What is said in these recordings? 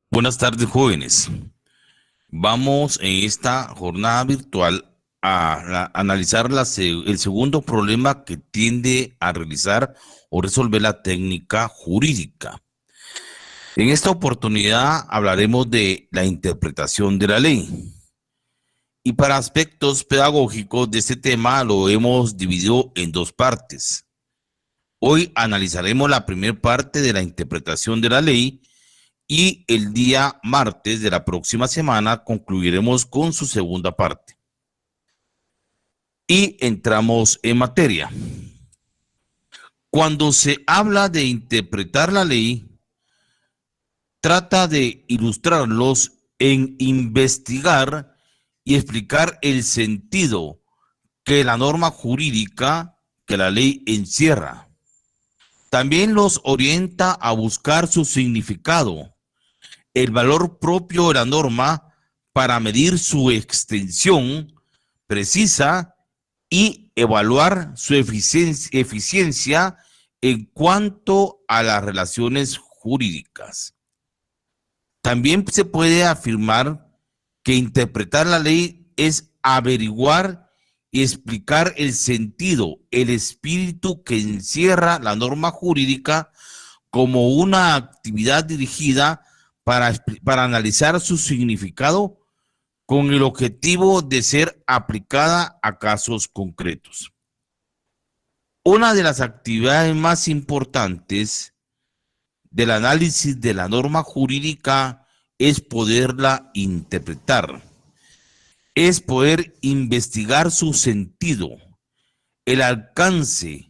Buenas tardes, jóvenes. Vamos en esta jornada virtual a analizar el segundo problema que tiende a realizar o resolver la técnica jurídica. En esta oportunidad hablaremos de la interpretación de la ley. Y para aspectos pedagógicos de este tema lo hemos dividido en dos partes. Hoy analizaremos la primera parte de la interpretación de la ley y el día martes de la próxima semana concluiremos con su segunda parte. Y entramos en materia. Cuando se habla de interpretar la ley, trata de ilustrarlos en investigar y explicar el sentido que la norma jurídica, que la ley encierra. También los orienta a buscar su significado, el valor propio de la norma para medir su extensión precisa y evaluar su eficiencia en cuanto a las relaciones jurídicas. También se puede afirmar que interpretar la ley es averiguar y explicar el sentido, el espíritu que encierra la norma jurídica como una actividad dirigida para analizar su significado con el objetivo de ser aplicada a casos concretos. Una de las actividades más importantes del análisis de la norma jurídica es poderla interpretar, es poder investigar su sentido, el alcance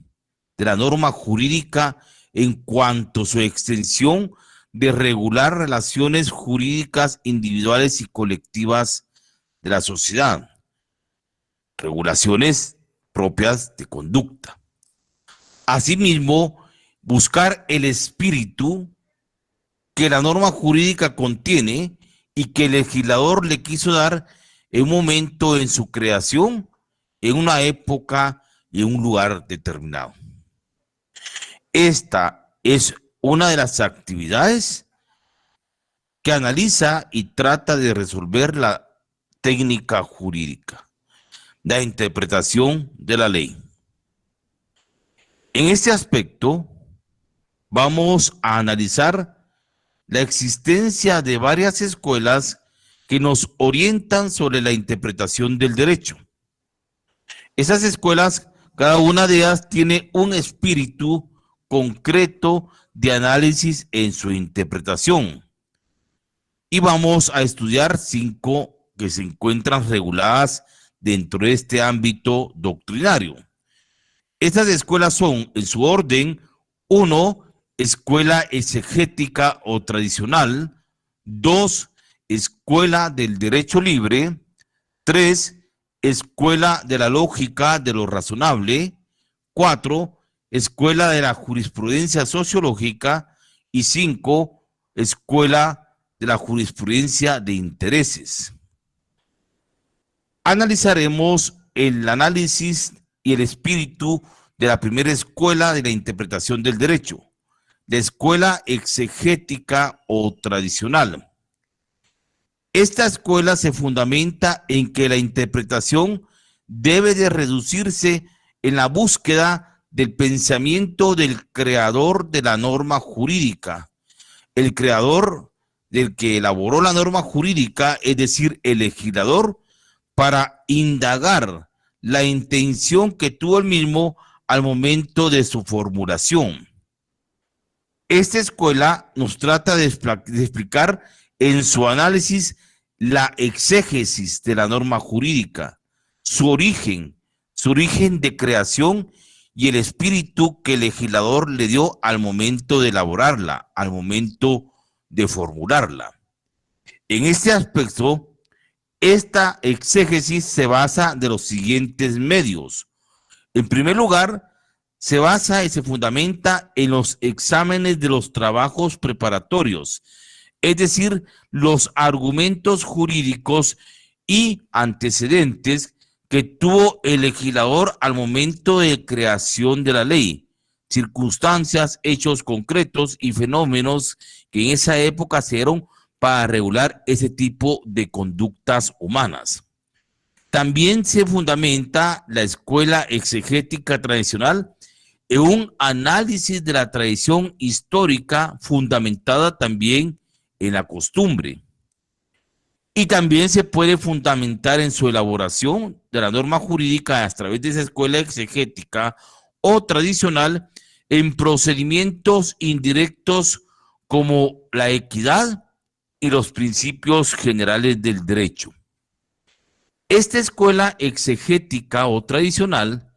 de la norma jurídica en cuanto a su extensión de regular relaciones jurídicas individuales y colectivas de la sociedad, regulaciones propias de conducta. Asimismo, buscar el espíritu que la norma jurídica contiene y que el legislador le quiso dar en un momento en su creación, en una época y en un lugar determinado. Esta es una de las actividades que analiza y trata de resolver la técnica jurídica, la interpretación de la ley. En este aspecto, vamos a analizar la existencia de varias escuelas que nos orientan sobre la interpretación del derecho. Esas escuelas, cada una de ellas tiene un espíritu concreto de análisis en su interpretación. Y vamos a estudiar 5 que se encuentran reguladas dentro de este ámbito doctrinario. Estas escuelas son, en su orden: 1, escuela exegética o tradicional; 2, escuela del derecho libre; 3, escuela de la lógica de lo razonable; 4, escuela de la jurisprudencia sociológica; y 5, escuela de la jurisprudencia de intereses. Analizaremos el análisis y el espíritu de la primera escuela de la interpretación del derecho, la escuela exegética o tradicional. Esta escuela se fundamenta en que la interpretación debe de reducirse en la búsqueda del pensamiento del creador de la norma jurídica, el creador del que elaboró la norma jurídica, es decir, el legislador, para indagar la intención que tuvo el mismo al momento de su formulación. Esta escuela nos trata de explicar en su análisis la exégesis de la norma jurídica, su origen de creación y el espíritu que el legislador le dio al momento de elaborarla, al momento de formularla. En este aspecto, esta exégesis se basa de los siguientes medios. En primer lugar, se basa y se fundamenta en los exámenes de los trabajos preparatorios, es decir, los argumentos jurídicos y antecedentes que tuvo el legislador al momento de creación de la ley, circunstancias, hechos concretos y fenómenos que en esa época se dieron para regular ese tipo de conductas humanas. También se fundamenta la escuela exegética tradicional en un análisis de la tradición histórica fundamentada también en la costumbre. Y también se puede fundamentar en su elaboración de la norma jurídica a través de esa escuela exegética o tradicional en procedimientos indirectos como la equidad y los principios generales del derecho. Esta escuela exegética o tradicional,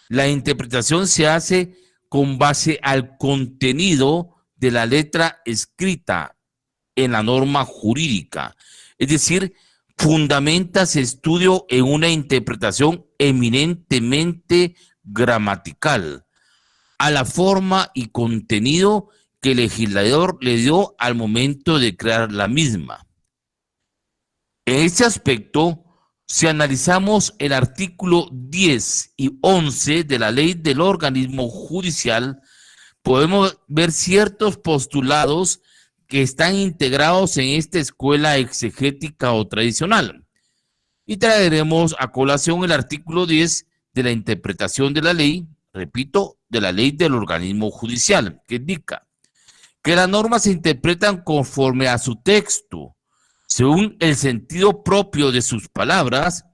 la interpretación se hace con base al contenido de la letra escrita en la norma jurídica. Es decir, fundamenta su estudio en una interpretación eminentemente gramatical, a la forma y contenido que el legislador le dio al momento de crear la misma. En este aspecto, si analizamos el artículo 10 y 11 de la ley del organismo judicial, podemos ver ciertos postulados que están integrados en esta escuela exegética o tradicional. Y traeremos a colación el artículo 10 de la interpretación de la ley, repito, de la ley del organismo judicial, que indica que las normas se interpretan conforme a su texto, según el sentido propio de sus palabras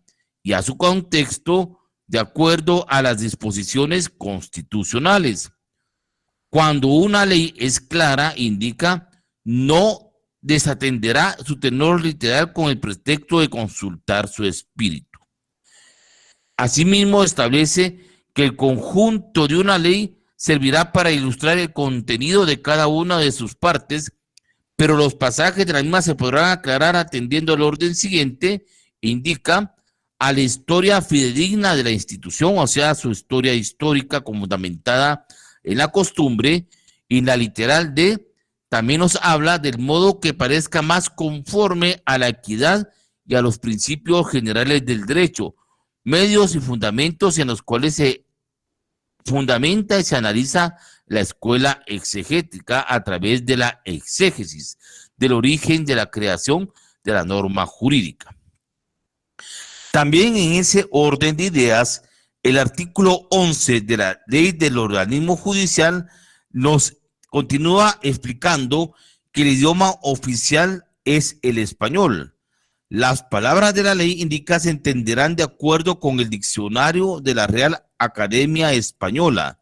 y a su contexto, de acuerdo a las disposiciones constitucionales. Cuando una ley es clara, indica, no desatenderá su tenor literal con el pretexto de consultar su espíritu. Asimismo, establece que el conjunto de una ley servirá para ilustrar el contenido de cada una de sus partes, pero los pasajes de la misma se podrán aclarar atendiendo al orden siguiente, indica a la historia fidedigna de la institución, o sea, su historia histórica fundamentada en la costumbre, y la literal de también nos habla del modo que parezca más conforme a la equidad y a los principios generales del derecho, medios y fundamentos en los cuales se fundamenta y se analiza la escuela exegética a través de la exégesis, del origen de la creación de la norma jurídica. También en ese orden de ideas, el artículo 11 de la ley del organismo judicial nos continúa explicando que el idioma oficial es el español. Las palabras de la ley indica se entenderán de acuerdo con el diccionario de la Real Academia Española.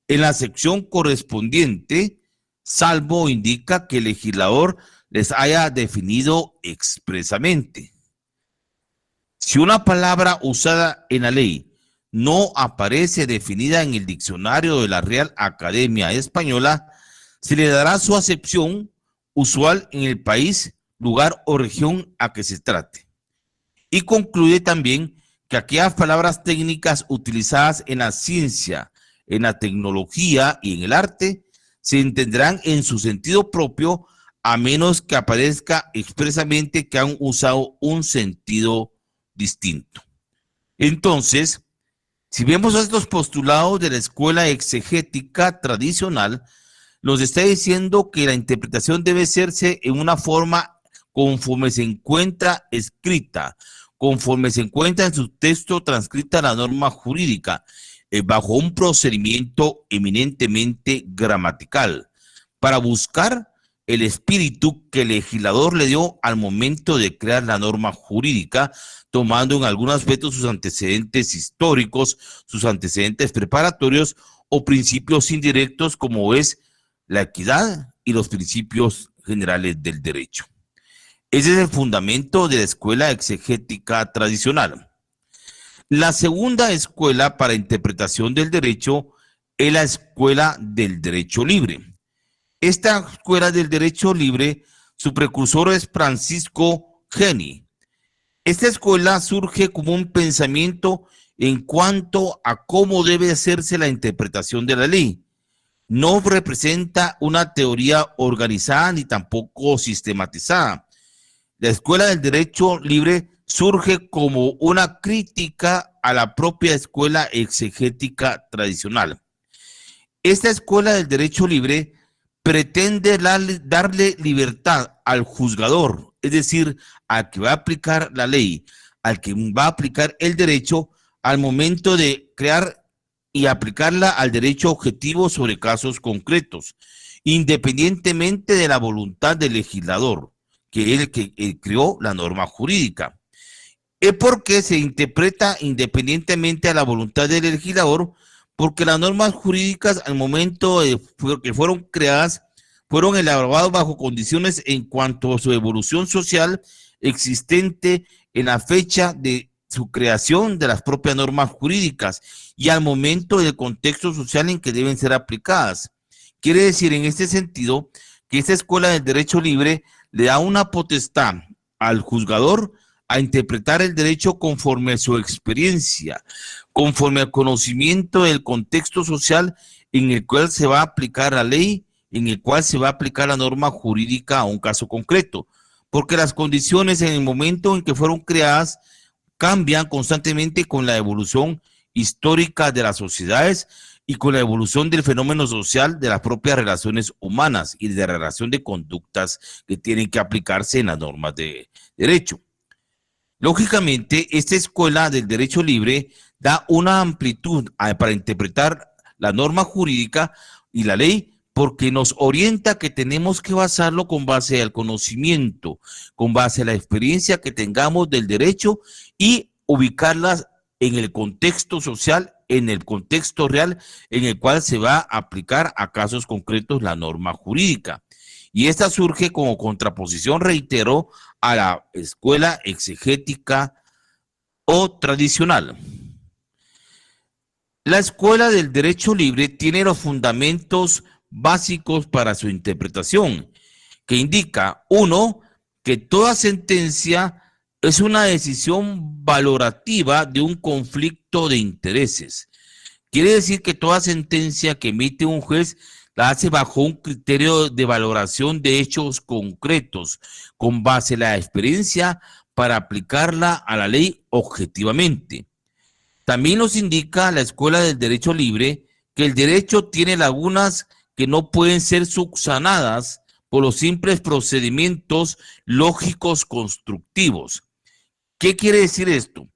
En la sección correspondiente, salvo indica que el legislador les haya definido expresamente. Si una palabra usada en la ley no aparece definida en el diccionario de la Real Academia Española, se le dará su acepción usual en el país, lugar o región a que se trate. Y concluye también que aquellas palabras técnicas utilizadas en la ciencia, en la tecnología y en el arte se entenderán en su sentido propio a menos que aparezca expresamente que han usado un sentido distinto. Entonces, si vemos estos postulados de la escuela exegética tradicional, nos está diciendo que la interpretación debe hacerse en una forma conforme se encuentra escrita, conforme se encuentra en su texto transcrita la norma jurídica, bajo un procedimiento eminentemente gramatical, para buscar el espíritu que el legislador le dio al momento de crear la norma jurídica, tomando en algunos aspectos sus antecedentes históricos, sus antecedentes preparatorios o principios indirectos como es la equidad y los principios generales del derecho. Ese es el fundamento de la escuela exegética tradicional. La segunda escuela para interpretación del derecho es la escuela del derecho libre. Esta escuela del derecho libre, su precursor es Francisco Geni. Esta escuela surge como un pensamiento en cuanto a cómo debe hacerse la interpretación de la ley. No representa una teoría organizada ni tampoco sistematizada. La escuela del derecho libre surge como una crítica a la propia escuela exegética tradicional. Esta escuela del derecho libre pretende darle libertad al juzgador, es decir, al que va a aplicar la ley, al que va a aplicar el derecho al momento de crear y aplicarla al derecho objetivo sobre casos concretos, independientemente de la voluntad del legislador, que es el que creó la norma jurídica. Es porque se interpreta independientemente a la voluntad del legislador, porque las normas jurídicas al momento que fueron creadas fueron elaboradas bajo condiciones en cuanto a su evolución social existente en la fecha de su creación de las propias normas jurídicas y al momento del contexto social en que deben ser aplicadas. Quiere decir en este sentido que esta escuela del derecho libre le da una potestad al juzgador a interpretar el derecho conforme a su experiencia, conforme al conocimiento del contexto social en el cual se va a aplicar la ley, en el cual se va a aplicar la norma jurídica a un caso concreto, porque las condiciones en el momento en que fueron creadas cambian constantemente con la evolución histórica de las sociedades y con la evolución del fenómeno social de las propias relaciones humanas y de la relación de conductas que tienen que aplicarse en las normas de derecho. Lógicamente, esta escuela del derecho libre da una amplitud para interpretar la norma jurídica y la ley porque nos orienta que tenemos que basarlo con base al conocimiento, con base a la experiencia que tengamos del derecho y ubicarlas en el contexto social, en el contexto real en el cual se va a aplicar a casos concretos la norma jurídica. Y esta surge como contraposición, reitero, a la escuela exegética o tradicional. La escuela del derecho libre tiene los fundamentos básicos para su interpretación, que indica, uno, que toda sentencia es una decisión valorativa de un conflicto de intereses. Quiere decir que toda sentencia que emite un juez la hace bajo un criterio de valoración de hechos concretos, con base en la experiencia para aplicarla a la ley objetivamente. También nos indica la Escuela del Derecho Libre que el derecho tiene lagunas que no pueden ser subsanadas por los simples procedimientos lógicos constructivos. ¿Qué quiere decir esto?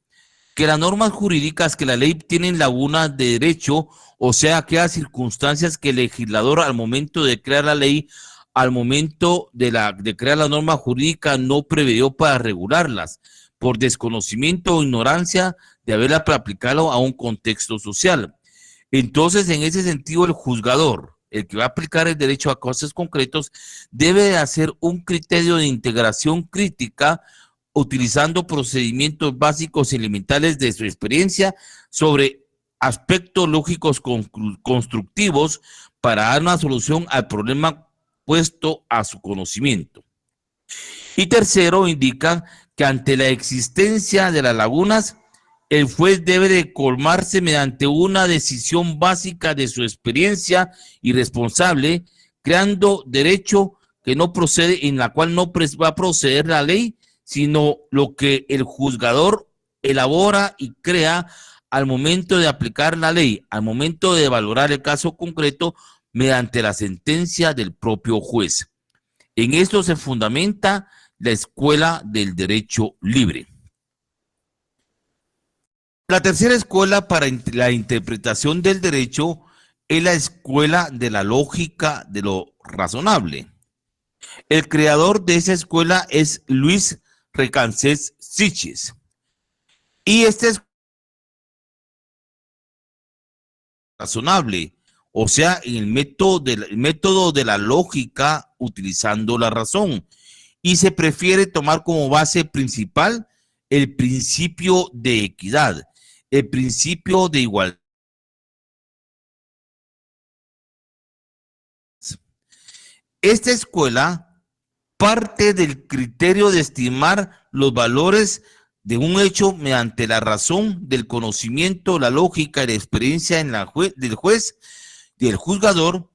Que las normas jurídicas, que la ley tienen lagunas de derecho, o sea, aquellas circunstancias que el legislador al momento de crear la ley, al momento de crear la norma jurídica no preveyó para regularlas, por desconocimiento o ignorancia de haberla para aplicarlo a un contexto social. Entonces, en ese sentido, el juzgador, el que va a aplicar el derecho a casos concretos, debe hacer un criterio de integración crítica utilizando procedimientos básicos y elementales de su experiencia sobre aspectos lógicos constructivos para dar una solución al problema puesto a su conocimiento. Y tercero, indica que ante la existencia de las lagunas, el juez debe de colmarse mediante una decisión básica de su experiencia y responsable, creando derecho que no procede, en la cual no va a proceder la ley, sino lo que el juzgador elabora y crea al momento de aplicar la ley, al momento de valorar el caso concreto mediante la sentencia del propio juez. En esto se fundamenta la escuela del derecho libre. La tercera escuela para la interpretación del derecho es la escuela de la lógica de lo razonable. El creador de esa escuela es Luis Recancés Siches. Y este es razonable, o sea, en el método de la lógica utilizando la razón. Y se prefiere tomar como base principal el principio de equidad, el principio de igualdad. Esta escuela parte del criterio de estimar los valores de un hecho mediante la razón del conocimiento, la lógica y la experiencia del juez y del juzgador,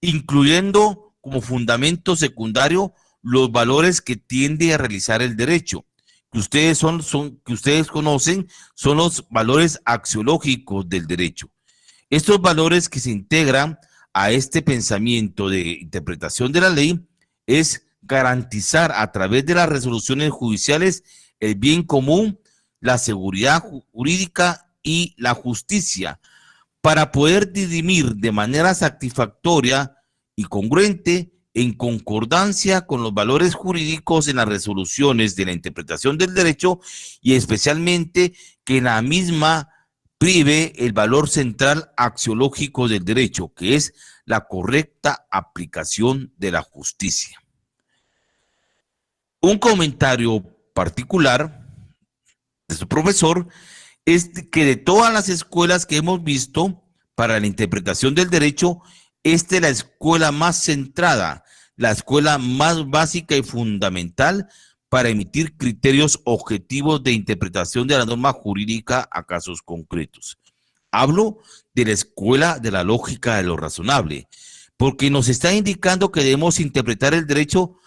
incluyendo como fundamento secundario los valores que tiende a realizar el derecho, que ustedes conocen, son los valores axiológicos del derecho. Estos valores que se integran a este pensamiento de interpretación de la ley es garantizar a través de las resoluciones judiciales el bien común, la seguridad jurídica y la justicia, para poder dirimir de manera satisfactoria y congruente en concordancia con los valores jurídicos en las resoluciones de la interpretación del derecho y especialmente que la misma prive el valor central axiológico del derecho, que es la correcta aplicación de la justicia. Un comentario particular de su profesor es que de todas las escuelas que hemos visto para la interpretación del derecho, esta es la escuela más centrada, la escuela más básica y fundamental para emitir criterios objetivos de interpretación de la norma jurídica a casos concretos. Hablo de la escuela de la lógica de lo razonable, porque nos está indicando que debemos interpretar el derecho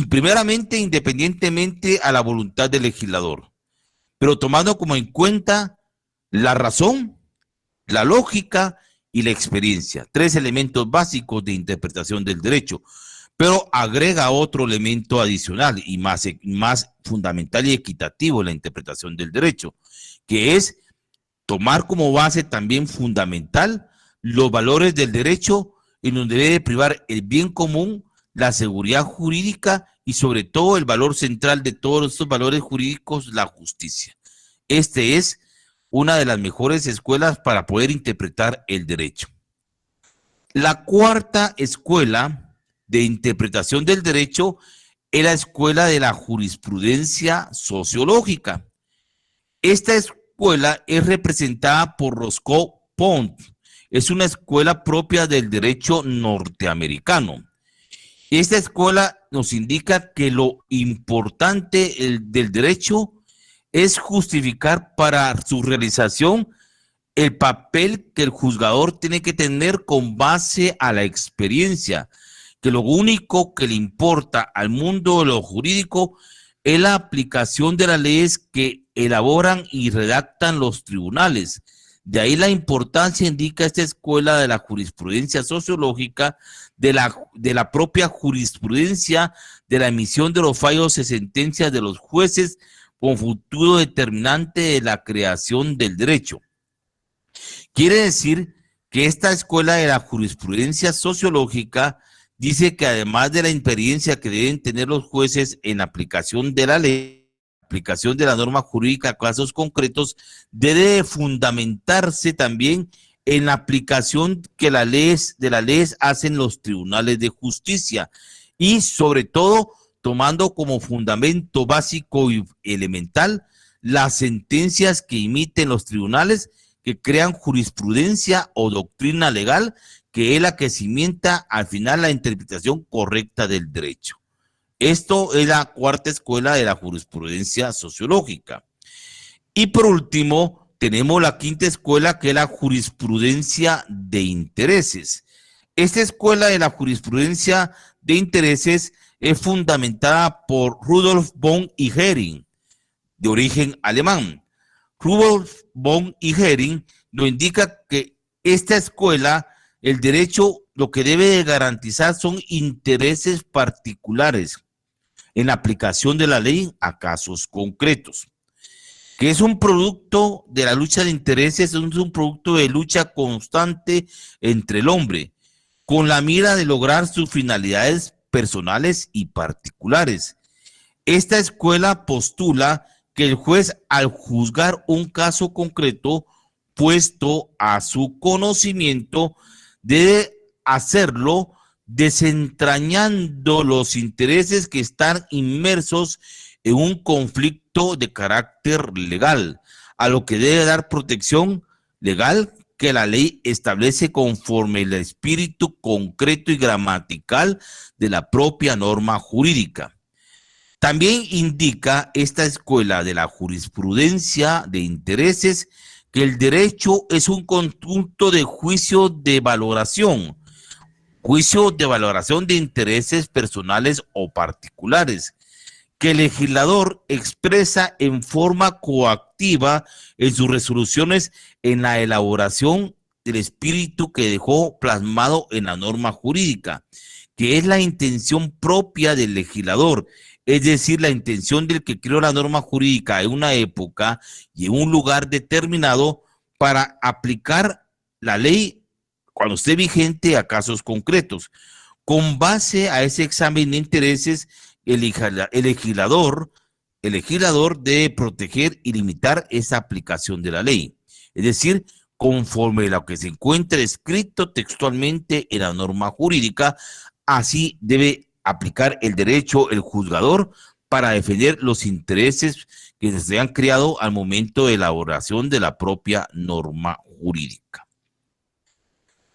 primeramente independientemente a la voluntad del legislador, pero tomando como en cuenta la razón, la lógica y la experiencia, tres elementos básicos de interpretación del derecho, pero agrega otro elemento adicional y más fundamental y equitativo en la interpretación del derecho, que es tomar como base también fundamental los valores del derecho en donde debe privar el bien común, la seguridad jurídica y sobre todo el valor central de todos estos valores jurídicos, la justicia. Este es una de las mejores escuelas para poder interpretar el derecho. La cuarta escuela de interpretación del derecho es la escuela de la jurisprudencia sociológica. Esta escuela es representada por Roscoe Pound. Es una escuela propia del derecho norteamericano. Esta escuela nos indica que lo importante del derecho es justificar para su realización el papel que el juzgador tiene que tener con base a la experiencia, que lo único que le importa al mundo de lo jurídico es la aplicación de las leyes que elaboran y redactan los tribunales. De ahí la importancia, indica esta escuela de la jurisprudencia sociológica, de la propia jurisprudencia, de la emisión de los fallos y sentencias de los jueces con futuro determinante de la creación del derecho. Quiere decir que esta escuela de la jurisprudencia sociológica dice que además de la experiencia que deben tener los jueces en la aplicación de la ley, aplicación de la norma jurídica a casos concretos, debe fundamentarse también en la aplicación que las leyes hacen los tribunales de justicia y sobre todo tomando como fundamento básico y elemental las sentencias que emiten los tribunales que crean jurisprudencia o doctrina legal, que es la que cimienta al final la interpretación correcta del derecho. Esto es la cuarta escuela de la jurisprudencia sociológica. Y por último, tenemos la quinta escuela, que es la jurisprudencia de intereses. Esta escuela de la jurisprudencia de intereses es fundamentada por Rudolf von Ihering, de origen alemán. Rudolf von Ihering nos indica que esta escuela, el derecho, lo que debe de garantizar son intereses particulares en la aplicación de la ley a casos concretos, que es un producto de la lucha de intereses, es un producto de lucha constante entre el hombre, con la mira de lograr sus finalidades personales y particulares. Esta escuela postula que el juez, al juzgar un caso concreto puesto a su conocimiento, debe hacerlo desentrañando los intereses que están inmersos en un conflicto de carácter legal, a lo que debe dar protección legal que la ley establece conforme el espíritu concreto y gramatical de la propia norma jurídica. También indica esta escuela de la jurisprudencia de intereses que el derecho es un conjunto de juicios de valoración de intereses personales o particulares, que el legislador expresa en forma coactiva en sus resoluciones en la elaboración del espíritu que dejó plasmado en la norma jurídica, que es la intención propia del legislador, es decir, la intención del que creó la norma jurídica en una época y en un lugar determinado para aplicar la ley cuando esté vigente a casos concretos. Con base a ese examen de intereses, el legislador debe proteger y limitar esa aplicación de la ley. Es decir, conforme a lo que se encuentra escrito textualmente en la norma jurídica, así debe aplicar el derecho el juzgador para defender los intereses que se han creado al momento de elaboración de la propia norma jurídica.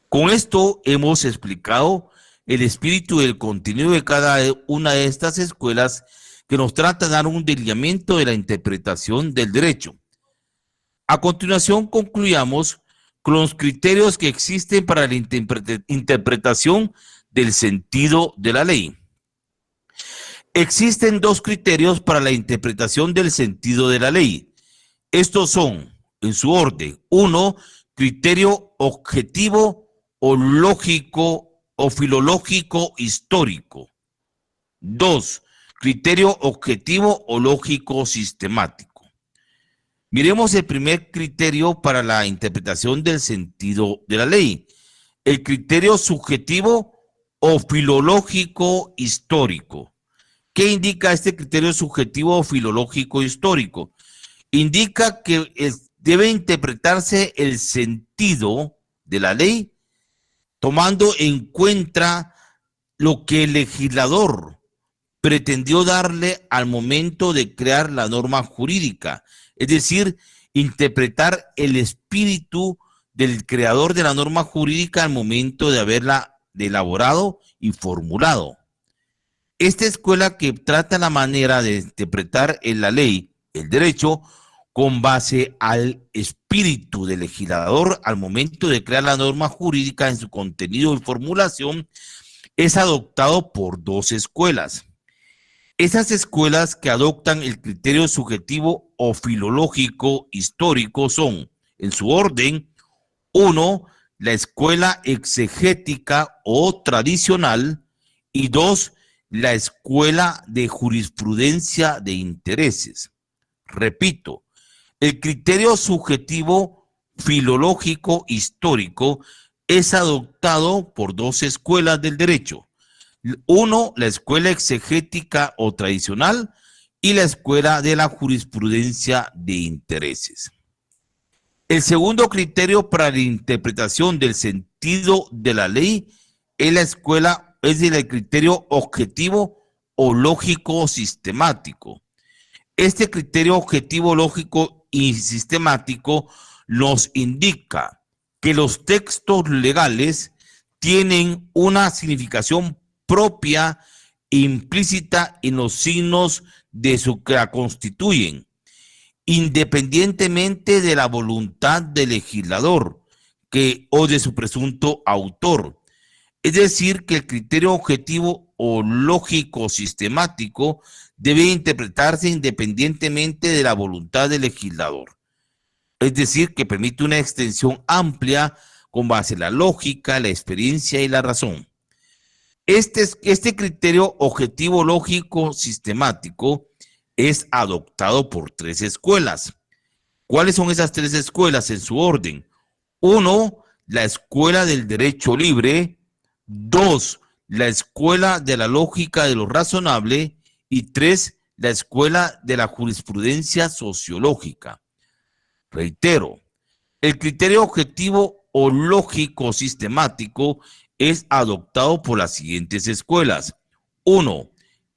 Con esto hemos explicado el espíritu y el contenido de cada una de estas escuelas que nos trata de dar un lineamiento de la interpretación del derecho. A continuación concluyamos con los criterios que existen para la interpretación del sentido de la ley. Existen dos criterios para la interpretación del sentido de la ley. Estos son, en su orden: uno, criterio objetivo o lógico o filológico histórico. Dos, criterio objetivo o lógico sistemático. Miremos el primer criterio para la interpretación del sentido de la ley: el criterio subjetivo o filológico histórico. ¿Qué indica este criterio subjetivo o filológico histórico? Indica que debe interpretarse el sentido de la ley tomando en cuenta lo que el legislador pretendió darle al momento de crear la norma jurídica, es decir, interpretar el espíritu del creador de la norma jurídica al momento de haberla elaborado y formulado. Esta escuela que trata la manera de interpretar en la ley el derecho con base al espíritu del legislador al momento de crear la norma jurídica en su contenido y formulación, es adoptado por dos escuelas. Esas escuelas que adoptan el criterio subjetivo o filológico histórico son, en su orden: uno, la escuela exegética o tradicional, y dos, la escuela de jurisprudencia de intereses. Repito, el criterio subjetivo filológico histórico es adoptado por dos escuelas del derecho. Uno, la escuela exegética o tradicional, y la escuela de la jurisprudencia de intereses. El segundo criterio para la interpretación del sentido de la ley es el criterio objetivo o lógico sistemático. Este criterio objetivo, lógico y sistemático nos indica que los textos legales tienen una significación propia implícita en los signos de su que la constituyen, independientemente de la voluntad del legislador o de su presunto autor. Es decir, que el criterio objetivo o lógico sistemático debe interpretarse independientemente de la voluntad del legislador. Es decir, que permite una extensión amplia con base en la lógica, la experiencia y la razón. Este criterio objetivo lógico sistemático es adoptado por tres escuelas. ¿Cuáles son esas tres escuelas en su orden? Uno, la escuela del derecho libre. Dos, la escuela de la lógica de lo razonable. Y tres, la escuela de la jurisprudencia sociológica. Reitero, el criterio objetivo o lógico sistemático es adoptado por las siguientes escuelas. 1.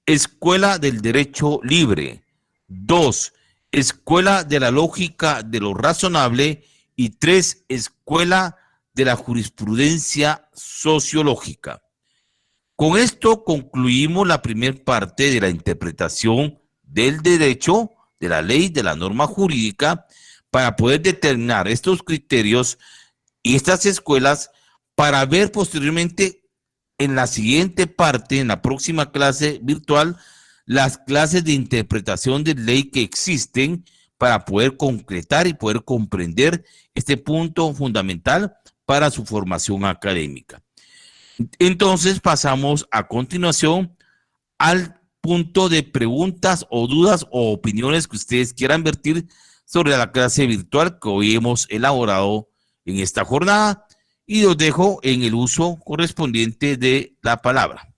Escuela del derecho libre. 2. Escuela de la lógica de lo razonable. Y 3. Escuela de la jurisprudencia sociológica. Con esto concluimos la primera parte de la interpretación del derecho, de la ley, de la norma jurídica, para poder determinar estos criterios y estas escuelas, para ver posteriormente en la siguiente parte, en la próxima clase virtual, las clases de interpretación de ley que existen para poder concretar y poder comprender este punto fundamental para su formación académica. Entonces pasamos a continuación al punto de preguntas o dudas o opiniones que ustedes quieran vertir sobre la clase virtual que hoy hemos elaborado en esta jornada, y los dejo en el uso correspondiente de la palabra.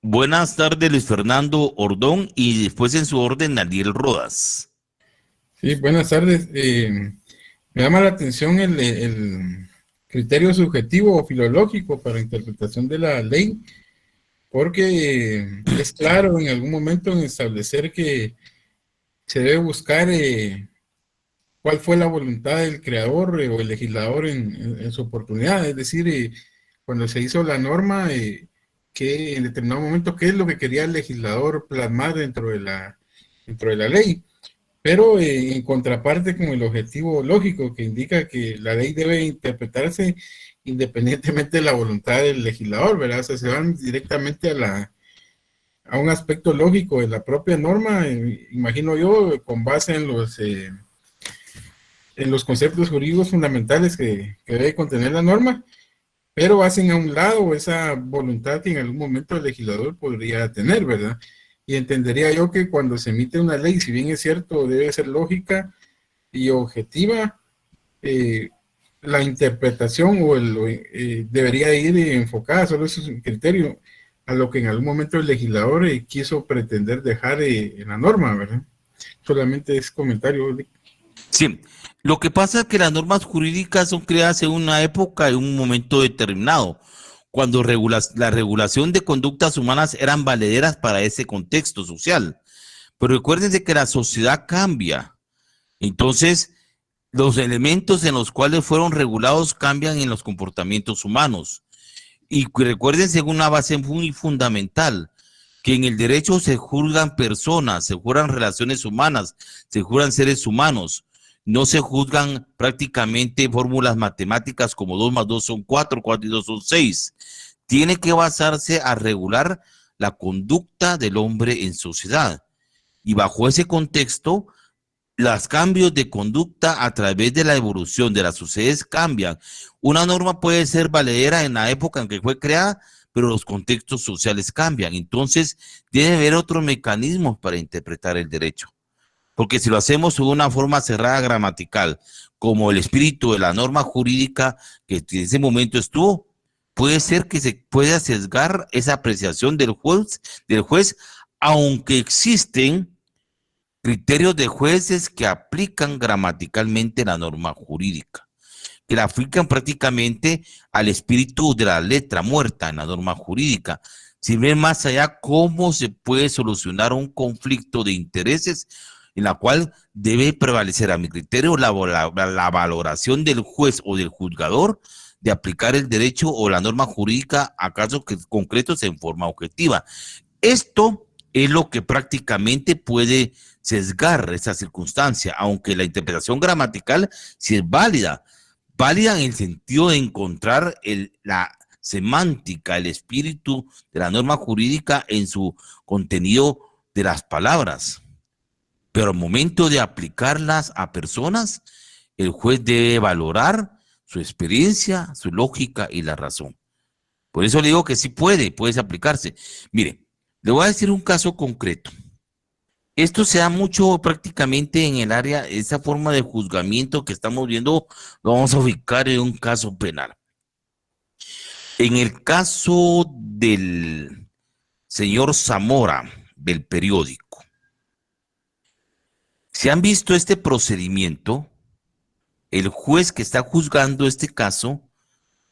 Buenas tardes, Luis Fernando Ordón, y después en su orden, Daniel Rodas. Sí, buenas tardes. Me llama la atención el criterio subjetivo o filológico para interpretación de la ley, porque es claro en algún momento en establecer que se debe buscar cuál fue la voluntad del creador o el legislador en su oportunidad. Es decir, cuando se hizo la norma, que en determinado momento, qué es lo que quería el legislador plasmar dentro de la ley. Pero en contraparte con el objetivo lógico que indica que la ley debe interpretarse independientemente de la voluntad del legislador, ¿verdad? O sea, se van directamente a un aspecto lógico de la propia norma, imagino yo, con base en los conceptos jurídicos fundamentales que debe contener la norma, pero hacen a un lado esa voluntad que en algún momento el legislador podría tener, ¿verdad? Y entendería yo que cuando se emite una ley, si bien es cierto, debe ser lógica y objetiva, eh, la interpretación debería ir enfocada, solo eso es un criterio, a lo que en algún momento el legislador quiso pretender dejar en la norma, ¿verdad? Solamente es comentario. Sí, lo que pasa es que las normas jurídicas son creadas en una época, en un momento determinado, cuando la regulación de conductas humanas eran valederas para ese contexto social. Pero recuérdense que la sociedad cambia. Entonces, los elementos en los cuales fueron regulados cambian en los comportamientos humanos. Y recuérdense una base muy fundamental, que en el derecho se juzgan personas, se juzgan relaciones humanas, se juzgan seres humanos. No se juzgan prácticamente fórmulas matemáticas como 2 más 2 son 4, 4 y 2 son 6. Tiene que basarse a regular la conducta del hombre en sociedad. Y bajo ese contexto, los cambios de conducta a través de la evolución de las sociedades cambian. Una norma puede ser valedera en la época en que fue creada, pero los contextos sociales cambian. Entonces, debe haber otros mecanismos para interpretar el derecho. Porque si lo hacemos de una forma cerrada gramatical, como el espíritu de la norma jurídica que en ese momento estuvo, puede ser que se pueda sesgar esa apreciación del juez, aunque existen criterios de jueces que aplican gramaticalmente la norma jurídica, que la aplican prácticamente al espíritu de la letra muerta en la norma jurídica. Si ven más allá cómo se puede solucionar un conflicto de intereses en la cual debe prevalecer a mi criterio la valoración del juez o del juzgador de aplicar el derecho o la norma jurídica a casos concretos en forma objetiva. Esto es lo que prácticamente puede sesgar esa circunstancia, aunque la interpretación gramatical sí es válida, válida en el sentido de encontrar la semántica, el espíritu de la norma jurídica en su contenido de las palabras. Pero al momento de aplicarlas a personas, el juez debe valorar su experiencia, su lógica y la razón. Por eso le digo que sí puede aplicarse. Mire, le voy a decir un caso concreto. Esto se da mucho prácticamente en el área, esa forma de juzgamiento que estamos viendo, lo vamos a ubicar en un caso penal. En el caso del señor Zamora, del periódico, si han visto este procedimiento, el juez que está juzgando este caso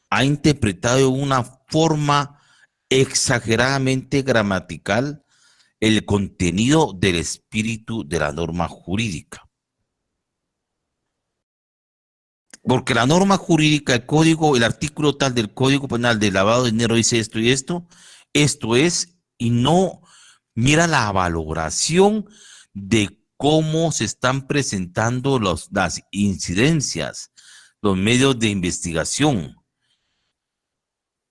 ha interpretado de una forma exageradamente gramatical el contenido del espíritu de la norma jurídica. Porque la norma jurídica, el código, el artículo tal del Código Penal de lavado de dinero dice esto es, y no mira la valoración de cómo se están presentando las incidencias, los medios de investigación.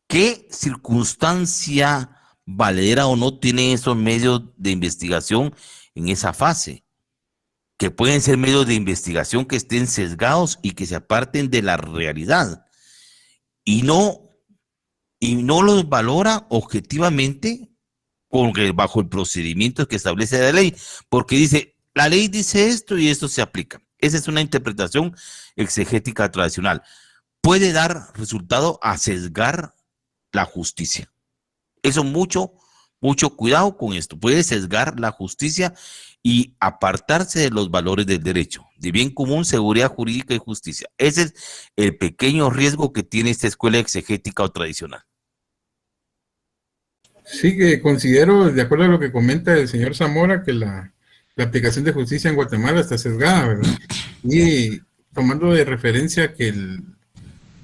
¿Qué circunstancia valedera o no tienen esos medios de investigación en esa fase? Que pueden ser medios de investigación que estén sesgados y que se aparten de la realidad y no, y no los valora objetivamente bajo el procedimiento que establece la ley, porque dice, la ley dice esto y esto se aplica. Esa es una interpretación exegética tradicional. Puede dar resultado a sesgar la justicia. Eso mucho cuidado con esto. Puede sesgar la justicia y apartarse de los valores del derecho, de bien común, seguridad jurídica y justicia. Ese es el pequeño riesgo que tiene esta escuela exegética o tradicional. Sí, que considero, de acuerdo a lo que comenta el señor Zamora, que la aplicación de justicia en Guatemala está sesgada, ¿verdad? Y tomando de referencia que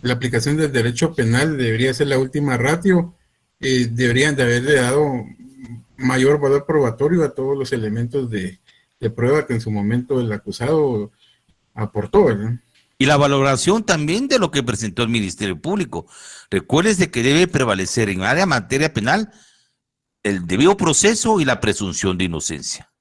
la aplicación del derecho penal debería ser la última ratio, deberían de haberle dado mayor valor probatorio a todos los elementos de prueba que en su momento el acusado aportó, ¿verdad? Y la valoración también de lo que presentó el Ministerio Público. Recuérdese que debe prevalecer en área materia penal el debido proceso y la presunción de inocencia,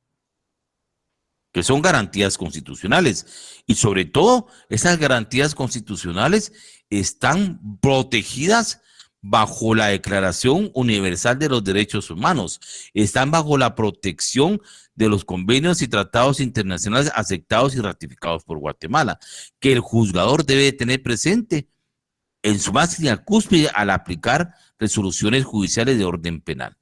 que son garantías constitucionales. Y sobre todo, esas garantías constitucionales están protegidas bajo la Declaración Universal de los Derechos Humanos, están bajo la protección de los convenios y tratados internacionales aceptados y ratificados por Guatemala, que el juzgador debe tener presente en su máxima cúspide al aplicar resoluciones judiciales de orden penal.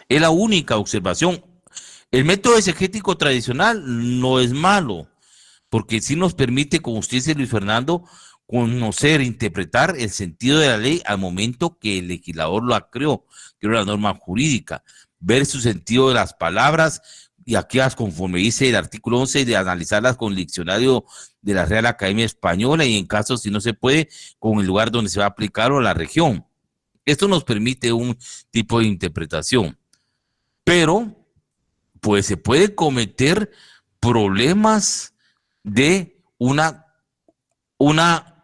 Es la única observación. El método exegético tradicional no es malo, porque sí nos permite, como usted dice, Luis Fernando, conocer, interpretar el sentido de la ley al momento que el legislador la creó, que era la norma jurídica, ver su sentido de las palabras y aquellas, conforme dice el artículo 11, de analizarlas con el diccionario de la Real Academia Española y en caso, si no se puede, con el lugar donde se va a aplicar o la región. Esto nos permite un tipo de interpretación, pero pues se puede cometer problemas de una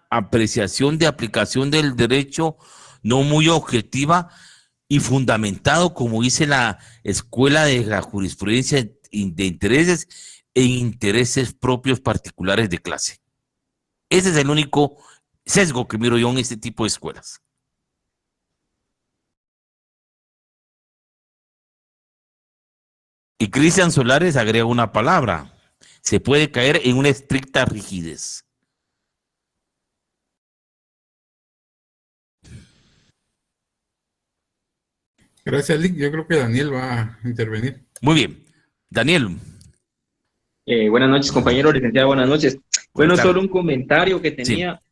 apreciación de aplicación del derecho no muy objetiva y fundamentado, como dice la Escuela de la Jurisprudencia de Intereses, en intereses propios particulares de clase. Ese es el único sesgo que miro yo en este tipo de escuelas. Y Cristian Solares agrega una palabra: se puede caer en una estricta rigidez. Gracias, Lick. Yo creo que Daniel va a intervenir. Muy bien. Daniel. Buenas noches, compañero licenciado, buenas noches. Bueno, Buenas tardes. solo un comentario que Sí. tenía.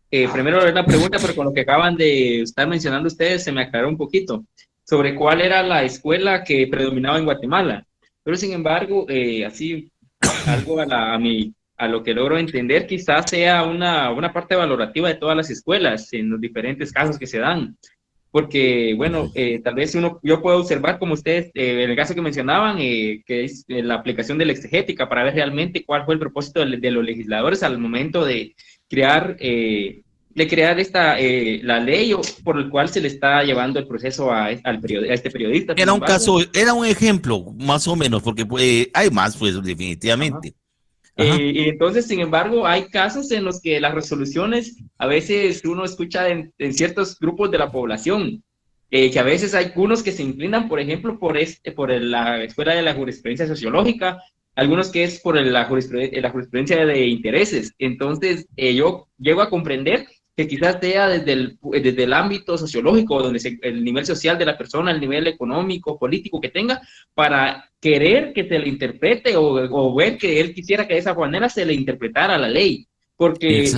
Primero era una pregunta, pero con lo que acaban de estar mencionando ustedes se me aclaró un poquito sobre cuál era la escuela que predominaba en Guatemala. Pero sin embargo, así algo a lo que logro entender, quizás sea una parte valorativa de todas las escuelas en los diferentes casos que se dan. Porque, bueno, tal vez yo puedo observar, como ustedes, en el caso que mencionaban, que es la aplicación de la exegética para ver realmente cuál fue el propósito de los legisladores al momento de crear la ley por el cual se le está llevando el proceso a este periodista. Era un caso, era un ejemplo, más o menos, porque hay más, pues, definitivamente. Y entonces, sin embargo, hay casos en los que las resoluciones a veces uno escucha en ciertos grupos de la población, que a veces hay unos que se inclinan, por ejemplo, por la Escuela de la Jurisprudencia Sociológica, algunos que es por la jurisprudencia de intereses. Entonces, yo llego a comprender que quizás sea desde el ámbito sociológico, donde el nivel social de la persona, el nivel económico, político que tenga, para querer que se le interprete o ver que él quisiera que de esa manera se le interpretara la ley. Porque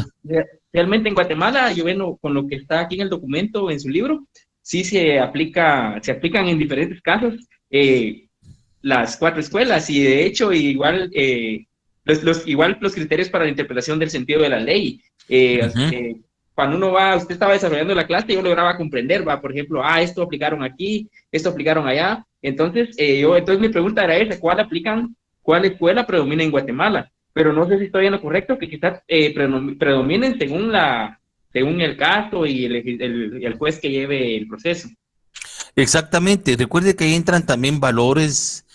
realmente en Guatemala, yo veo con lo que está aquí en el documento, en su libro, sí se aplican en diferentes casos las 4 escuelas y de hecho igual los criterios para la interpretación del sentido de la ley. Cuando uno usted estaba desarrollando la clase, yo lograba comprender, por ejemplo, esto aplicaron aquí, esto aplicaron allá. Entonces mi pregunta era esa: ¿cuál escuela predomina en Guatemala? pero no sé si estoy en lo correcto, que quizás predominen según el caso y el juez que lleve el proceso. Exactamente, recuerde que ahí entran también valores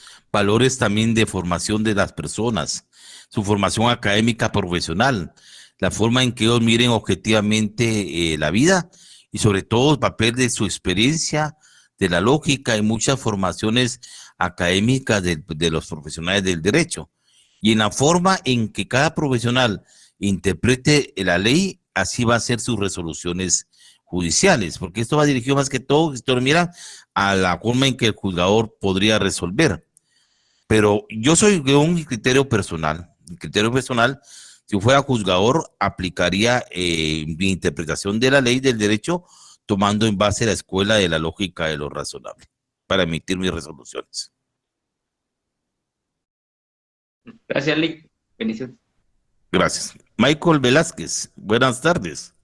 también de formación de las personas, su formación académica profesional, la forma en que ellos miren objetivamente la vida y sobre todo el papel de su experiencia, de la lógica y muchas formaciones académicas de los profesionales del derecho. Y en la forma en que cada profesional interprete la ley, así va a ser sus resoluciones judiciales, porque esto va dirigido más que todo, esto mira, a la forma en que el juzgador podría resolver. Pero yo soy de un criterio personal. Mi criterio personal, si fuera juzgador, aplicaría mi interpretación de la ley del derecho tomando en base la escuela de la lógica de lo razonable para emitir mis resoluciones. Gracias, Lick. Bendiciones. Gracias. Michael Velázquez, buenas tardes.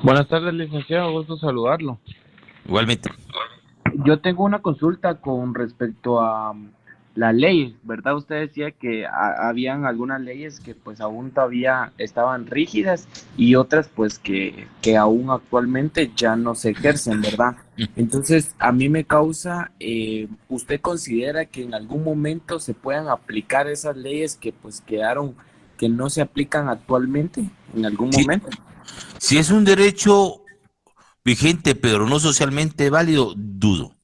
Buenas tardes, licenciado, gusto saludarlo. Igualmente. Yo tengo una consulta con respecto a la ley, ¿verdad? Usted decía que habían algunas leyes que pues aún todavía estaban rígidas y otras pues que aún actualmente ya no se ejercen, ¿verdad? Entonces, a mí me causa, ¿usted considera que en algún momento se puedan aplicar esas leyes que pues quedaron, que no se aplican actualmente en algún Sí. momento? Si es un derecho vigente, pero no socialmente válido, dudo.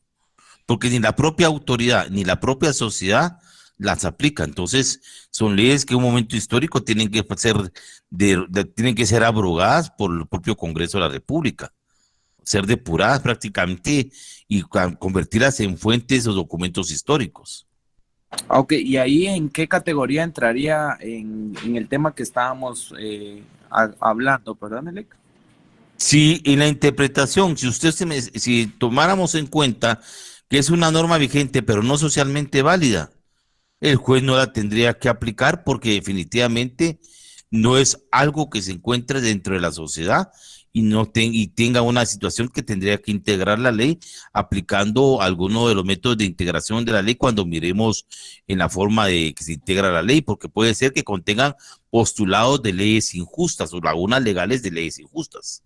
Porque ni la propia autoridad ni la propia sociedad las aplica. Entonces, son leyes que en un momento histórico tienen que ser, tienen que ser abrogadas por el propio Congreso de la República, ser depuradas prácticamente y convertirlas en fuentes o documentos históricos. Ok, ¿y ahí en qué categoría entraría en el tema que estábamos hablando? Perdón, Alec. Si en la interpretación, si tomáramos en cuenta que es una norma vigente pero no socialmente válida, el juez no la tendría que aplicar porque definitivamente no es algo que se encuentre dentro de la sociedad y tenga una situación que tendría que integrar la ley aplicando alguno de los métodos de integración de la ley cuando miremos en la forma de que se integra la ley, porque puede ser que contengan postulados de leyes injustas o lagunas legales de leyes injustas.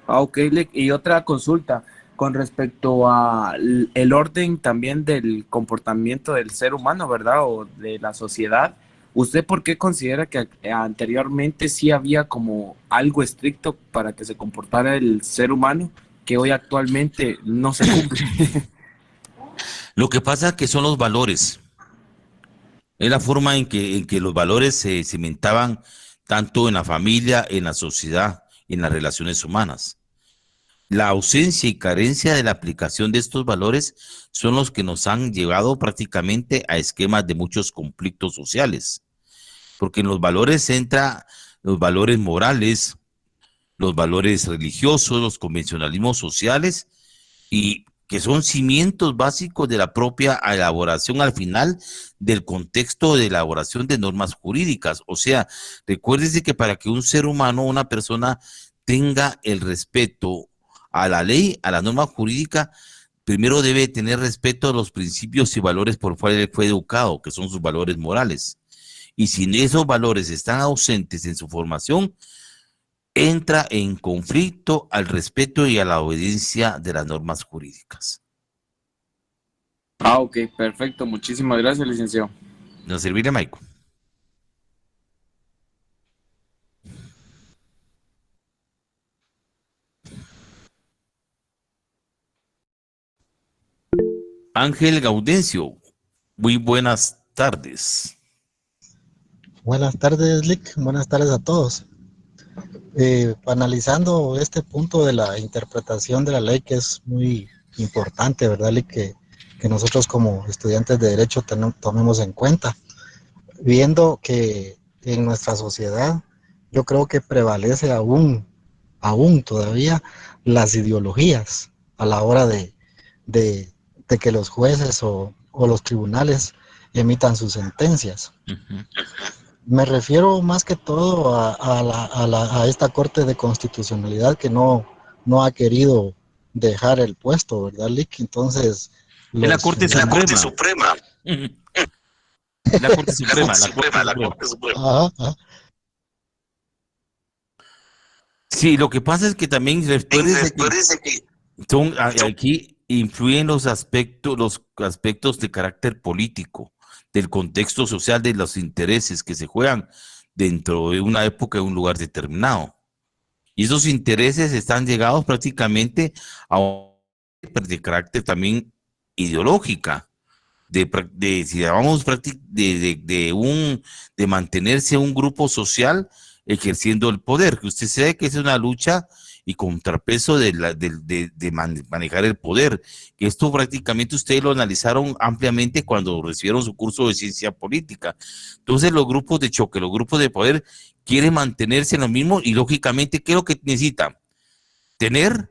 Ok, y otra consulta con respecto a el orden también del comportamiento del ser humano, ¿verdad? O de la sociedad. ¿Usted por qué considera que anteriormente sí había como algo estricto para que se comportara el ser humano que hoy actualmente no se cumple? Lo que pasa es que son los valores, es la forma en que los valores se cimentaban tanto en la familia, en la sociedad, en las relaciones humanas. La ausencia y carencia de la aplicación de estos valores son los que nos han llevado prácticamente a esquemas de muchos conflictos sociales, porque en los valores entra los valores morales, los valores religiosos, los convencionalismos sociales y que son cimientos básicos de la propia elaboración al final del contexto de elaboración de normas jurídicas. O sea, recuérdese que para que un ser humano, una persona tenga el respeto a la ley, a la norma jurídica, primero debe tener respeto a los principios y valores por los cuales fue educado, que son sus valores morales. Y si esos valores están ausentes en su formación, entra en conflicto al respeto y a la obediencia de las normas jurídicas. Ok, perfecto. Muchísimas gracias, licenciado. ¿Nos servirá, Maico? Ángel Gaudencio, muy buenas tardes. Buenas tardes, Lick. Buenas tardes a todos. Analizando este punto de la interpretación de la ley, que es muy importante, ¿verdad, Lick? Que nosotros como estudiantes de Derecho tomemos en cuenta. Viendo que en nuestra sociedad, yo creo que prevalece aún todavía las ideologías a la hora de que los jueces o los tribunales emitan sus sentencias. Uh-huh. Me refiero más que todo a esta Corte de Constitucionalidad que no ha querido dejar el puesto, ¿verdad, Lick? Entonces, Es la Corte Suprema. Uh-huh. La Corte Suprema, la Corte Suprema. Ajá, ajá. Sí, lo que pasa es que también recuerdes que aquí influyen los aspectos de carácter político, del contexto social, de los intereses que se juegan dentro de una época, de un lugar determinado. Y esos intereses están llegados prácticamente a de carácter también ideológica, si llamamos de mantenerse un grupo social ejerciendo el poder, que usted sabe que es una lucha y contrapeso manejar el poder, que esto prácticamente ustedes lo analizaron ampliamente cuando recibieron su curso de ciencia política. Entonces los grupos de choque, los grupos de poder quieren mantenerse en lo mismo y lógicamente, ¿qué es lo que necesitan? Tener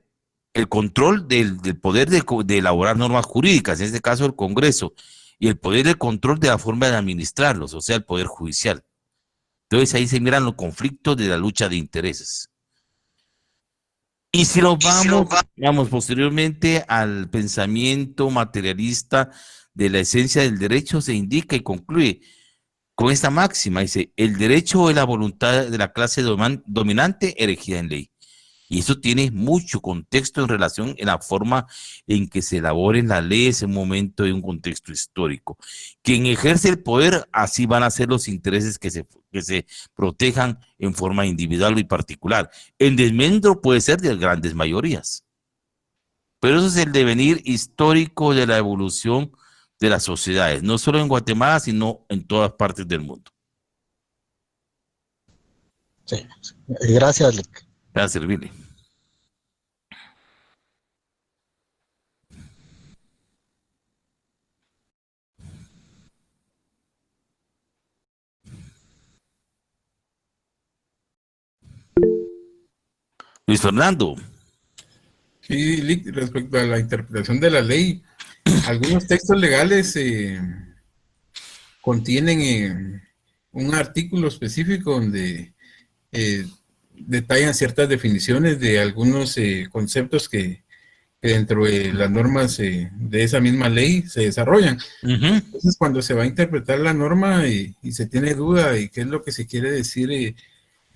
el control del poder de elaborar normas jurídicas, en este caso el Congreso, y el poder de control de la forma de administrarlos, o sea, el Poder Judicial. Entonces ahí se miran los conflictos de la lucha de intereses. Y si nos vamos posteriormente al pensamiento materialista de la esencia del derecho, se indica y concluye con esta máxima, dice, el derecho es la voluntad de la clase dominante erigida en ley. Y eso tiene mucho contexto en relación en la forma en que se elaboren las leyes en un momento de un contexto histórico. Quien ejerce el poder, así van a ser los intereses que se protejan en forma individual y particular. El desmedro puede ser de grandes mayorías. Pero eso es el devenir histórico de la evolución de las sociedades, no solo en Guatemala, sino en todas partes del mundo. Sí. Gracias, Lick. Para servirle. Luis Fernando. Sí, Lick, respecto a la interpretación de la ley, algunos textos legales contienen un artículo específico donde detallan ciertas definiciones de algunos conceptos que dentro de las normas de esa misma ley se desarrollan. Entonces, cuando se va a interpretar la norma y se tiene duda de qué es lo que se quiere decir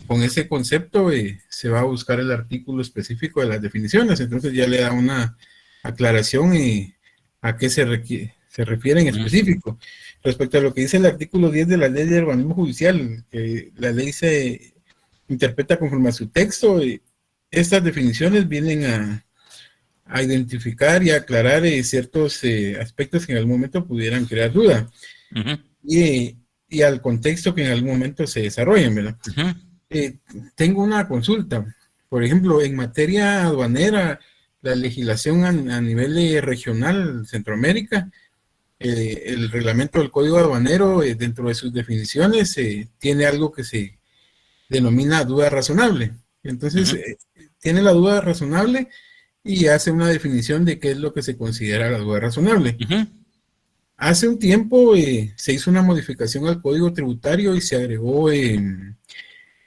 con ese concepto, se va a buscar el artículo específico de las definiciones. Entonces ya le da una aclaración a qué se refiere en específico. Respecto a lo que dice el artículo 10 de la Ley de Urbanismo Judicial, que la ley se interpreta conforme a su texto, estas definiciones vienen a identificar y a aclarar ciertos aspectos que en algún momento pudieran crear duda, y al contexto que en algún momento se desarrollen, ¿verdad? Tengo una consulta. Por ejemplo, en materia aduanera, la legislación a nivel regional, Centroamérica, el reglamento del Código Aduanero, dentro de sus definiciones, tiene algo que se denomina duda razonable. Entonces, tiene la duda razonable y hace una definición de qué es lo que se considera la duda razonable. Hace un tiempo se hizo una modificación al Código Tributario y se agregó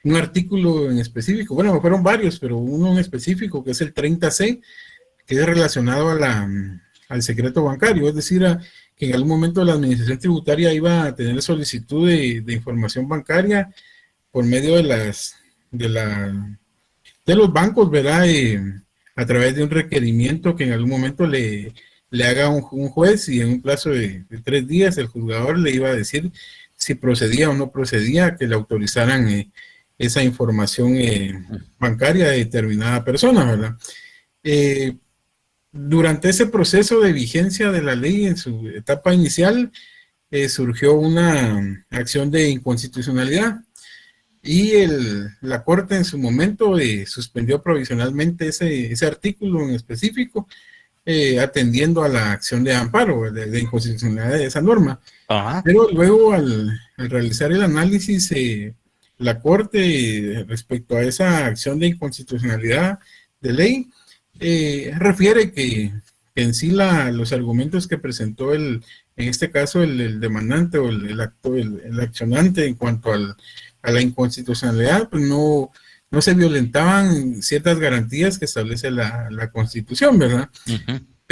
un artículo en específico, bueno, fueron varios, pero uno en específico, que es el 30C, que es relacionado al secreto bancario, es decir, que en algún momento la administración tributaria iba a tener solicitud de información bancaria por medio de los bancos, ¿verdad? A través de un requerimiento que en algún momento le haga un juez, y en un plazo de 3 días el juzgador le iba a decir si procedía o no procedía que le autorizaran esa información bancaria de determinada persona, ¿verdad? Durante ese proceso de vigencia de la ley en su etapa inicial, surgió una acción de inconstitucionalidad y la Corte en su momento suspendió provisionalmente ese artículo en específico, atendiendo a la acción de amparo de inconstitucionalidad de esa norma. Pero luego al realizar el análisis, la Corte, respecto a esa acción de inconstitucionalidad de ley, refiere que en sí los argumentos que presentó en este caso el demandante o el accionante en cuanto a la inconstitucionalidad, pues no se violentaban ciertas garantías que establece la Constitución, ¿verdad?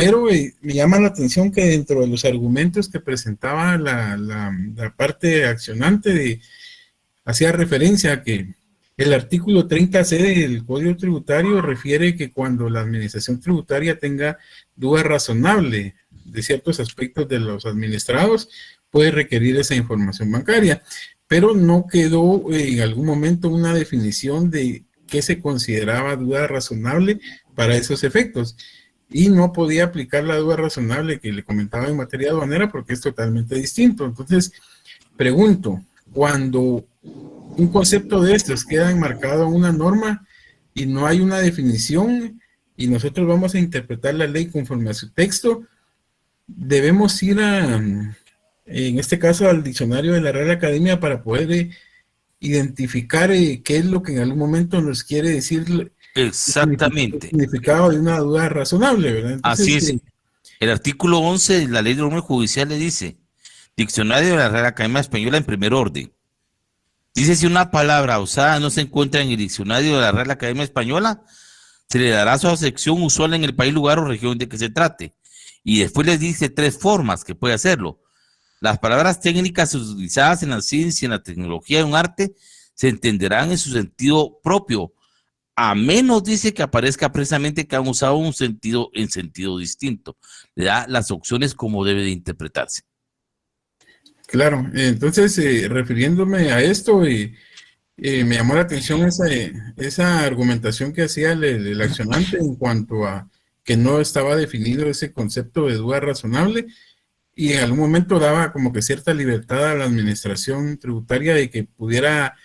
Pero me llama la atención que dentro de los argumentos que presentaba la parte accionante, hacía referencia a que el artículo 30C del Código Tributario refiere que cuando la administración tributaria tenga duda razonable de ciertos aspectos de los administrados, puede requerir esa información bancaria, pero no quedó en algún momento una definición de qué se consideraba duda razonable para esos efectos. Y no podía aplicar la duda razonable que le comentaba en materia aduanera porque es totalmente distinto. Entonces, pregunto, cuando un concepto de estos queda enmarcado en una norma y no hay una definición y nosotros vamos a interpretar la ley conforme a su texto, debemos ir en este caso al diccionario de la Real Academia para poder identificar qué es lo que en algún momento nos quiere decir Exactamente. el significado de una duda razonable, ¿verdad? Entonces, Así es. El artículo 11 de la Ley de Normas Judiciales dice, Diccionario de la Real Academia Española en primer orden. Dice, si una palabra usada no se encuentra en el diccionario de la Real Academia Española, se le dará su acepción usual en el país, lugar o región de que se trate. Y después les dice 3 formas que puede hacerlo. Las palabras técnicas utilizadas en la ciencia, en la tecnología y en un arte se entenderán en su sentido propio, a menos, dice, que aparezca precisamente que han usado un sentido en sentido distinto. Le da las opciones como debe de interpretarse. claro, entonces refiriéndome a esto, me llamó la atención esa argumentación que hacía el accionante en cuanto a que no estaba definido ese concepto de duda razonable y en algún momento daba como que cierta libertad a la administración tributaria de que pudiera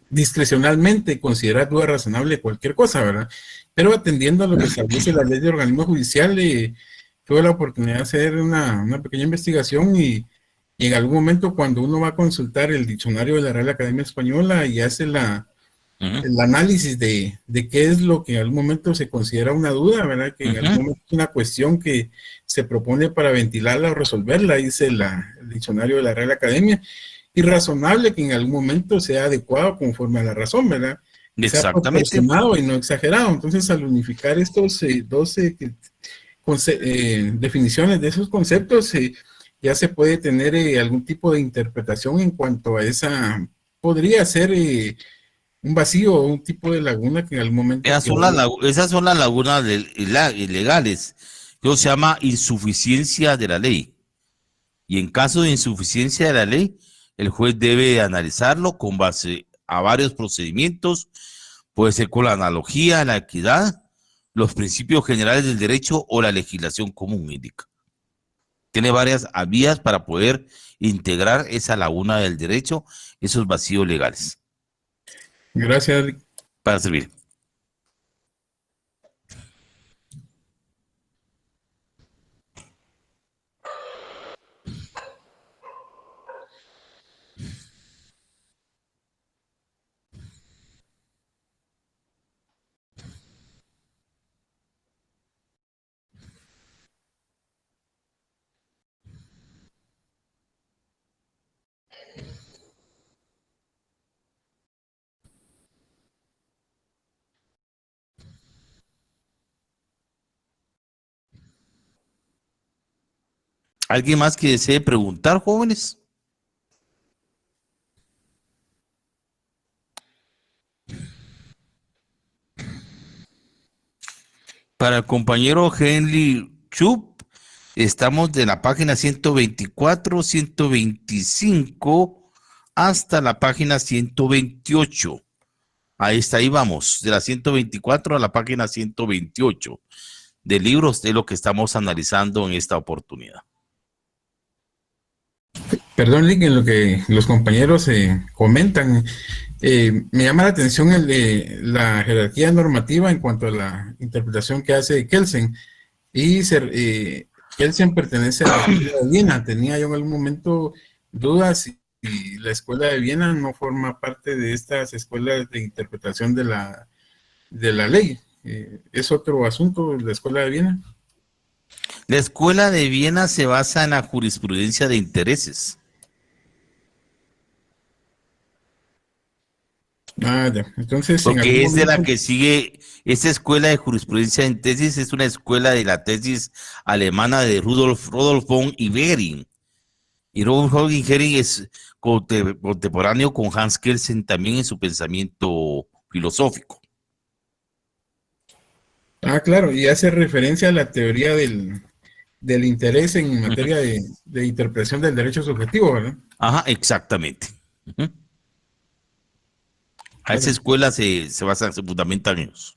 discrecionalmente considerar duda razonable cualquier cosa, ¿verdad? Pero atendiendo a lo que establece la ley de organismo judicial, tuve la oportunidad de hacer una pequeña investigación y en algún momento cuando uno va a consultar el diccionario de la Real Academia Española y hace el análisis de qué es lo que en algún momento se considera una duda, ¿verdad? Que en algún momento es una cuestión que se propone para ventilarla o resolverla, dice el diccionario de la Real Academia, y razonable que en algún momento sea adecuado conforme a la razón, ¿verdad? Que sea proporcionado y no exagerado. Entonces, al unificar estos 12 definiciones de esos conceptos, ya se puede tener algún tipo de interpretación en cuanto a esa, podría ser un vacío o un tipo de laguna que en algún momento... Esas son las lagunas legales. Eso se llama insuficiencia de la ley. Y en caso de insuficiencia de la ley, el juez debe analizarlo con base a varios procedimientos, puede ser con la analogía, la equidad, los principios generales del derecho o la legislación común indica. Tiene varias vías para poder integrar esa laguna del derecho, esos vacíos legales. Gracias. Para servir. ¿Alguien más que desee preguntar, jóvenes? Para el compañero Henry Chup, estamos de la página 124, 125 hasta la página 128. Ahí está, ahí vamos, de la 124 a la página 128 de libros de lo que estamos analizando en esta oportunidad. Perdón, Link, en lo que los compañeros comentan, me llama la atención la jerarquía normativa en cuanto a la interpretación que hace Kelsen. Y Kelsen pertenece a la Escuela de Viena. Tenía yo en algún momento dudas y la Escuela de Viena no forma parte de estas escuelas de interpretación de la ley. ¿Es otro asunto la Escuela de Viena? La Escuela de Viena se basa en la jurisprudencia de intereses. Ah, ya. Entonces, en Porque algún es de la momento, que sigue, esa escuela de jurisprudencia en tesis es una escuela de la tesis alemana de Rudolf von Ihering. Y Rudolf von Ihering es contemporáneo con Hans Kelsen también en su pensamiento filosófico. claro, y hace referencia a la teoría del interés en materia de interpretación del derecho subjetivo, ¿verdad? Ajá, exactamente. Ujú. A esa Claro. escuela se basa, se fundamenta en eso.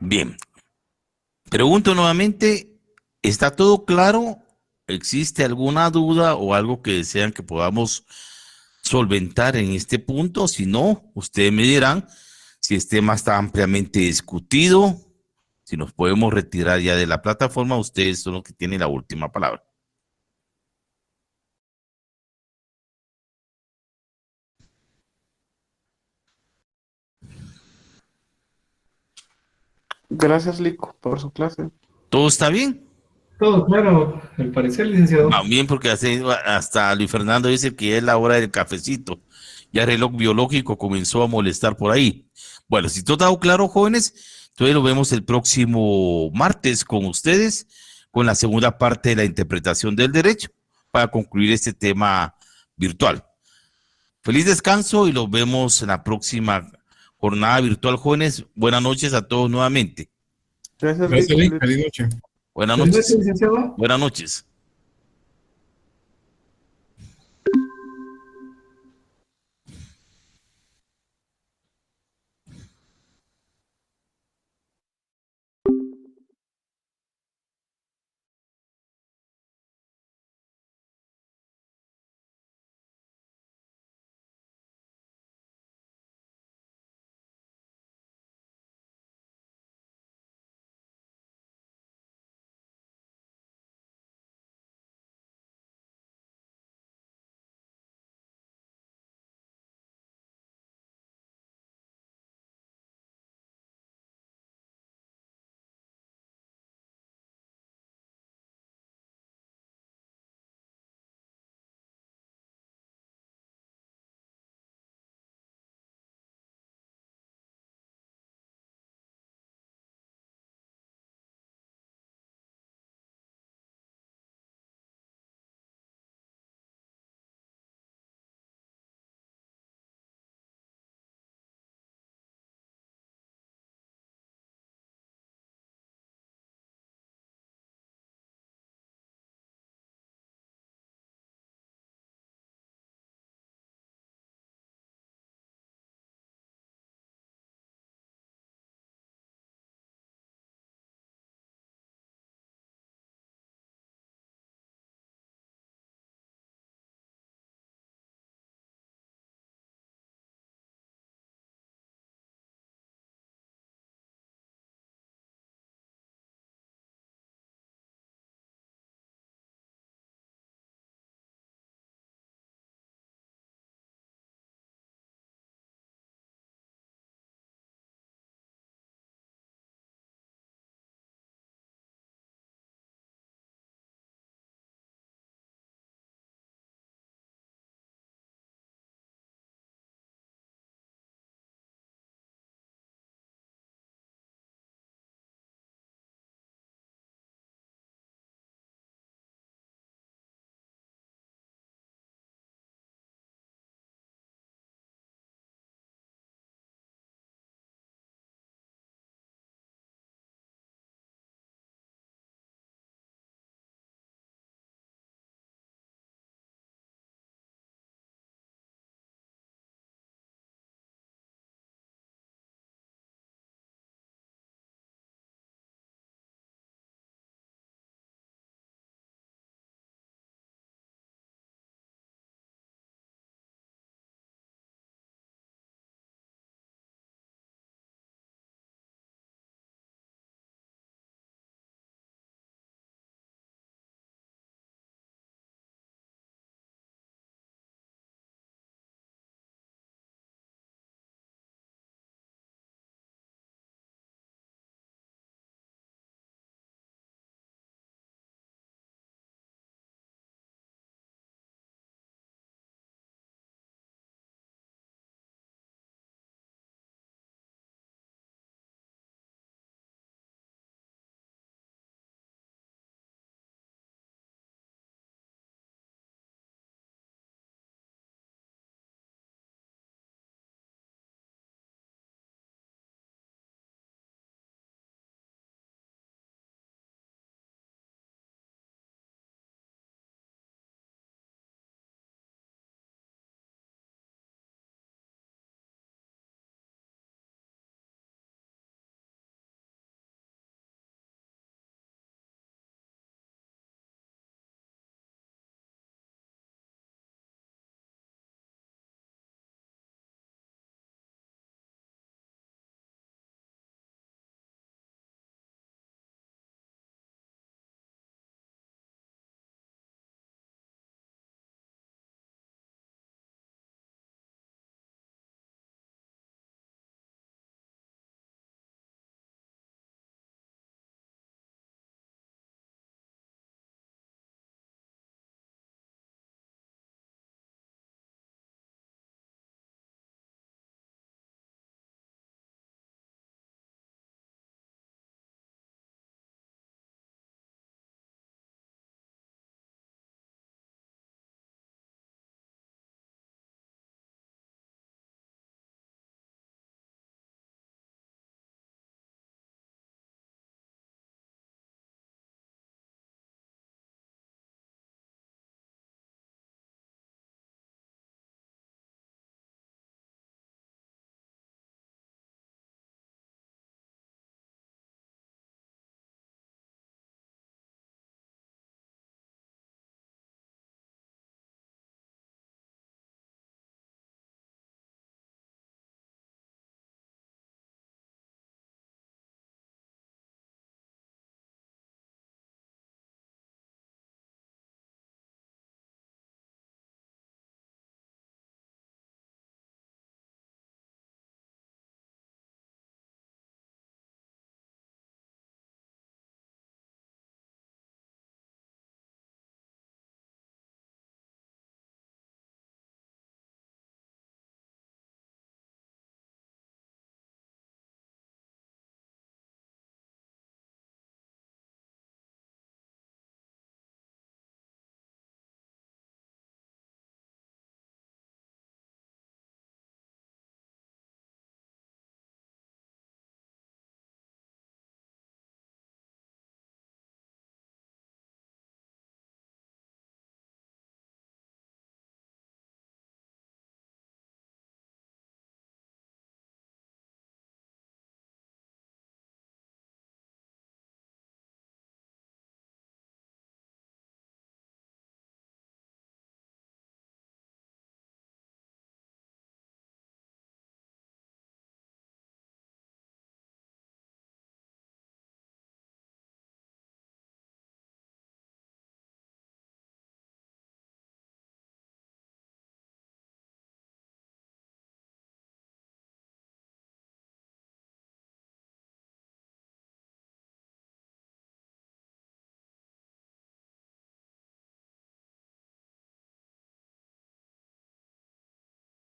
Bien, pregunto nuevamente, ¿está todo claro? ¿Existe alguna duda o algo que desean que podamos solventar en este punto? Si no, ustedes me dirán si este tema está ampliamente discutido, si nos podemos retirar ya de la plataforma, ustedes son los que tienen la última palabra. Gracias, Lico, por su clase. ¿Todo está bien? Todo claro, al parecer, licenciado. Va bien, porque hasta Luis Fernando dice que es la hora del cafecito. Ya el reloj biológico comenzó a molestar por ahí. Bueno, si todo está claro, jóvenes, entonces lo vemos el próximo martes con ustedes, con la segunda parte de la interpretación del derecho, para concluir este tema virtual. Feliz descanso y los vemos en la próxima jornada virtual, jóvenes. Buenas noches a todos nuevamente. Gracias, Gracias, Lico. Lick. Feliz noche. Buenas Feliz noche, noches. licenciado. Buenas noches.